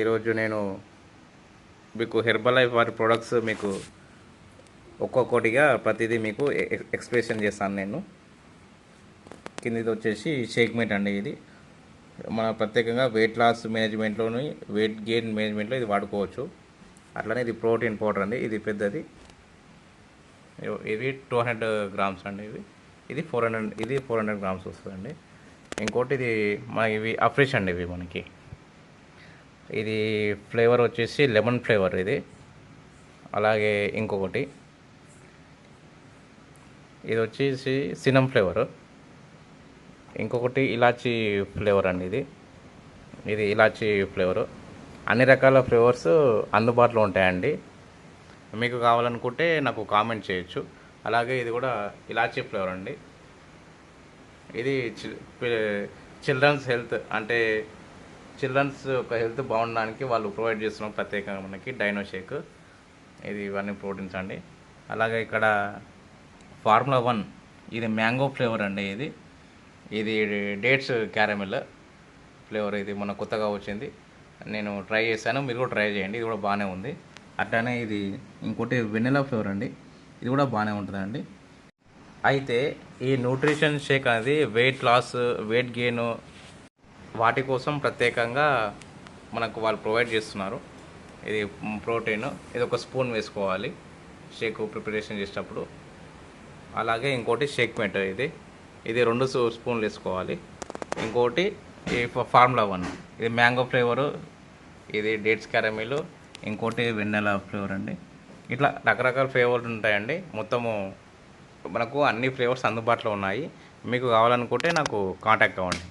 ఈరోజు నేను మీకు హెర్బల్ లైఫ్ వారి ప్రొడక్ట్స్ మీకు ఒక్కొక్కటిగా ప్రతిదీ మీకు ఎక్స్ప్లెనేషన్ చేస్తాను నేను. కిందది వచ్చేసి షేక్ మీట్ అండి. ఇది మన ప్రత్యేకంగా వెయిట్ లాస్ మేనేజ్మెంట్లోని వెయిట్ గెయిన్ మేనేజ్మెంట్లో ఇది వాడుకోవచ్చు. అట్లనే ఇది ప్రోటీన్ పౌడర్ అండి. ఇది పెద్దది, ఇవి 200 గ్రామ్స్ అండి. ఇది 400 గ్రామ్స్ వస్తుందండి. ఇంకోటి ఇది మన ఇవి అఫ్రెష్ అండి. ఇవి మనకి ఇది ఫ్లేవర్ వచ్చేసి లెమన్ ఫ్లేవర్ ఇది. అలాగే ఇంకొకటి ఇది వచ్చేసి సినమ్ ఫ్లేవరు. ఇంకొకటి ఇలాచీ ఫ్లేవర్ అండి. ఇది ఇలాచీ ఫ్లేవరు. అన్ని రకాల ఫ్లేవర్స్ అందుబాటులో ఉంటాయండి. మీకు కావాలనుకుంటే నాకు కామెంట్ చేయొచ్చు. అలాగే ఇది కూడా ఇలాచీ ఫ్లేవర్ అండి. ఇది చిల్డ్రన్స్ హెల్త్ అంటే చిల్డ్రన్స్ యొక్క హెల్త్ బాగుండడానికి వాళ్ళు ప్రొవైడ్ చేస్తున్నాం ప్రత్యేకంగా మనకి డైనో షేక్. ఇవన్నీ ప్రోటీన్స్ అండి. అలాగే ఇక్కడ ఫార్ములా 1 ఇది మ్యాంగో ఫ్లేవర్ అండి. ఇది డేట్స్ క్యారమెల్ ఫ్లేవర్. ఇది మొన్న కొత్తగా వచ్చింది, నేను ట్రై చేశాను. మీరు కూడా ట్రై చేయండి, ఇది కూడా బాగానే ఉంది. అట్లానే ఇది ఇంకోటి వెనిలా ఫ్లేవర్ అండి. ఇది కూడా బాగానే ఉంటుందండి. అయితే ఈ న్యూట్రిషన్ షేక్ అనేది వెయిట్ లాస్, వెయిట్ గెయిన్ వాటి కోసం ప్రత్యేకంగా మనకు వాళ్ళు ప్రొవైడ్ చేస్తున్నారు. ఇది ప్రోటీన్. ఇది ఒక స్పూన్ వేసుకోవాలి షేక్ ప్రిపరేషన్ చేసేటప్పుడు. అలాగే ఇంకోటి షేక్ మేట్ ఇది 2 స్పూన్లు వేసుకోవాలి. ఇంకోటి ఈ ఫార్ములా 1 ఇది మ్యాంగో ఫ్లేవరు, ఇది డేట్స్ క్యారమిల్, ఇంకోటి వెన్నెలా ఫ్లేవర్ అండి. ఇట్లా రకరకాల ఫ్లేవర్లు ఉంటాయండి. మొత్తము మనకు అన్ని ఫ్లేవర్స్ అందుబాటులో ఉన్నాయి. మీకు కావాలనుకుంటే నాకు కాంటాక్ట్ అవ్వండి.